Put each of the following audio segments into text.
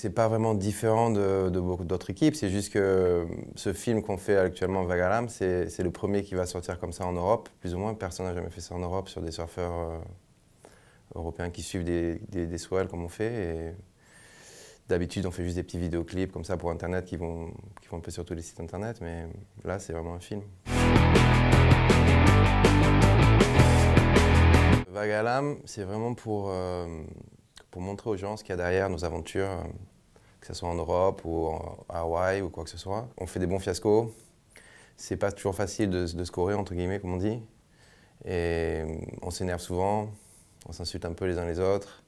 C'est pas vraiment différent de beaucoup d'autres équipes, c'est juste que ce film qu'on fait actuellement, Vague à l'âme, c'est le premier qui va sortir comme ça en Europe, plus ou moins. Personne n'a jamais fait ça en Europe sur des surfeurs européens qui suivent des swells comme on fait. Et d'habitude, on fait juste des petits vidéoclips comme ça pour Internet qui vont un peu sur tous les sites Internet, mais là, c'est vraiment un film. Vague à l'âme, c'est vraiment pour montrer aux gens ce qu'il y a derrière nos aventures, que ce soit en Europe ou à Hawaï ou quoi que ce soit. On fait des bons fiascos. C'est pas toujours facile de scorer, entre guillemets, comme on dit. Et on s'énerve souvent, on s'insulte un peu les uns les autres.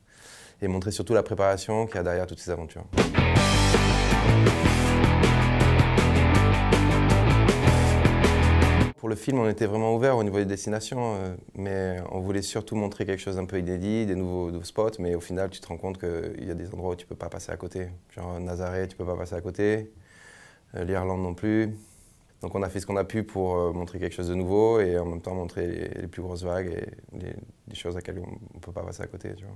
Et montrer surtout la préparation qu'il y a derrière toutes ces aventures. Pour le film, on était vraiment ouvert au niveau des destinations, mais on voulait surtout montrer quelque chose d'un peu inédit, des nouveaux spots, mais au final, tu te rends compte qu'il y a des endroits où tu ne peux pas passer à côté. Genre Nazaré, tu ne peux pas passer à côté, l'Irlande non plus. Donc on a fait ce qu'on a pu pour montrer quelque chose de nouveau et en même temps montrer les plus grosses vagues et les choses à lesquelles on ne peut pas passer à côté. Tu vois.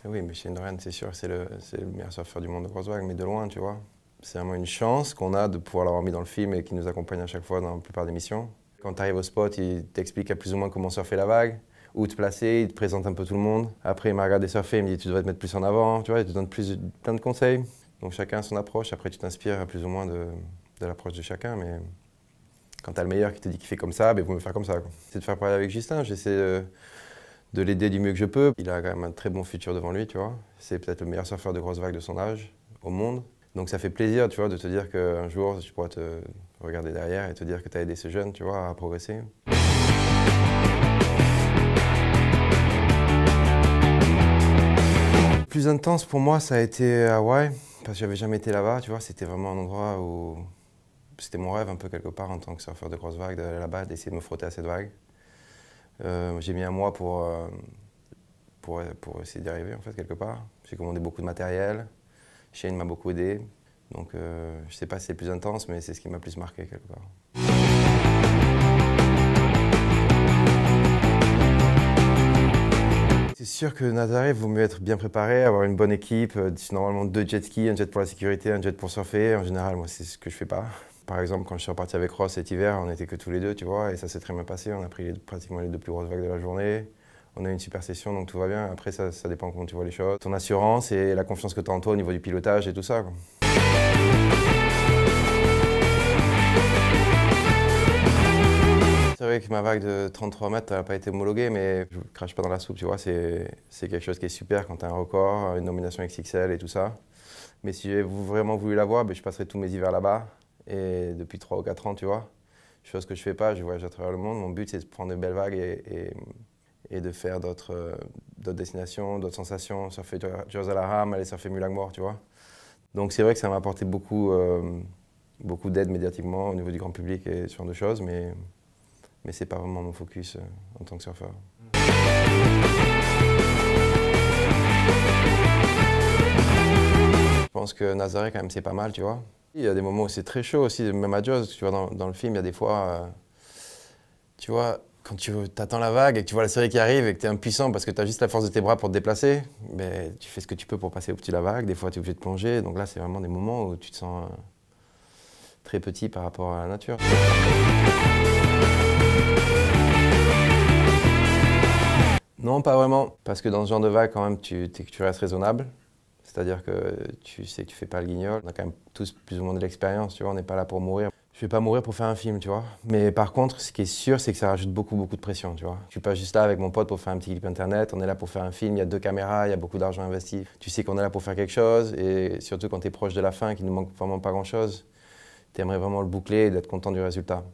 Oui, mais Shane Dorian, c'est sûr, c'est le meilleur surfeur du monde de grosses vagues, mais de loin, tu vois. C'est vraiment une chance qu'on a de pouvoir l'avoir mis dans le film et qui nous accompagne à chaque fois dans la plupart des missions. Quand tu arrives au spot, il t'explique à plus ou moins comment surfer la vague, où te placer, il te présente un peu tout le monde. Après, il m'a regardé surfer, il me dit tu devrais te mettre plus en avant, tu vois, il te donne plein de conseils. Donc chacun a son approche, après tu t'inspires plus ou moins de l'approche de chacun, mais quand tu as le meilleur qui te dit qu'il fait comme ça, il vaut mieux faire comme ça. C'est de faire pareil avec Justin, j'essaie de l'aider du mieux que je peux. Il a quand même un très bon futur devant lui, tu vois. C'est peut-être le meilleur surfeur de grosses vagues de son âge au monde. Donc ça fait plaisir, tu vois, de te dire qu'un jour, je pourrais te regarder derrière et te dire que tu as aidé ce jeune, tu vois, à progresser. Le plus intense pour moi, ça a été Hawaï, parce que j'avais jamais été là-bas, tu vois. C'était vraiment un endroit où c'était mon rêve un peu quelque part en tant que surfeur de grosses vagues, d'aller là-bas, d'essayer de me frotter à cette vague. J'ai mis un mois pour essayer d'y arriver, en fait, quelque part. J'ai commandé beaucoup de matériel. Shane m'a beaucoup aidé. Donc, je ne sais pas si c'est le plus intense, mais c'est ce qui m'a le plus marqué, quelque part. C'est sûr que Nazaré, il vaut mieux être bien préparé, avoir une bonne équipe. Normalement, 2 jet skis, un jet pour la sécurité, un jet pour surfer. En général, moi, c'est ce que je fais pas. Par exemple, quand je suis reparti avec Ross cet hiver, on n'était que tous les deux, tu vois, et ça s'est très bien passé. On a pris pratiquement les 2 plus grosses vagues de la journée. On a eu une super session, donc tout va bien. Après, ça dépend comment tu vois les choses. Ton assurance et la confiance que tu as en toi au niveau du pilotage et tout ça, quoi. C'est vrai que ma vague de 33 mètres n'a pas été homologuée, mais je ne crache pas dans la soupe, tu vois. C'est quelque chose qui est super quand tu as un record, une nomination XXL et tout ça. Mais si j'avais vraiment voulu l'avoir, je passerais tous mes hivers là-bas. Et depuis 3 ou 4 ans, tu vois, chose que je fais pas, je voyage à travers le monde. Mon but, c'est de prendre de belles vagues et de faire d'autres destinations, d'autres sensations, surfer Jerusalem, aller surfer Mulagmore, tu vois. Donc c'est vrai que ça m'a apporté beaucoup d'aide médiatiquement au niveau du grand public et ce genre de choses, mais c'est pas vraiment mon focus en tant que surfeur. Je pense que Nazaré, quand même, c'est pas mal, tu vois. Il y a des moments où c'est très chaud aussi, même à Jaws, tu vois, dans le film, il y a des fois, tu vois, quand tu attends la vague et que tu vois la série qui arrive et que tu es impuissant parce que tu as juste la force de tes bras pour te déplacer, tu fais ce que tu peux pour passer au-dessus de la vague, des fois tu es obligé de plonger, donc là c'est vraiment des moments où tu te sens très petit par rapport à la nature. Non, pas vraiment, parce que dans ce genre de vague, quand même, tu restes raisonnable. C'est-à-dire que tu sais que tu fais pas le guignol. On a quand même tous plus ou moins de l'expérience, tu vois, on n'est pas là pour mourir. Je vais pas mourir pour faire un film, tu vois. Mais par contre, ce qui est sûr, c'est que ça rajoute beaucoup de pression, tu vois. Je suis pas juste là avec mon pote pour faire un petit clip internet, on est là pour faire un film, il y a 2 caméras, il y a beaucoup d'argent investi. Tu sais qu'on est là pour faire quelque chose, et surtout quand tu es proche de la fin, qu'il ne manque vraiment pas grand-chose, tu aimerais vraiment le boucler et d'être content du résultat.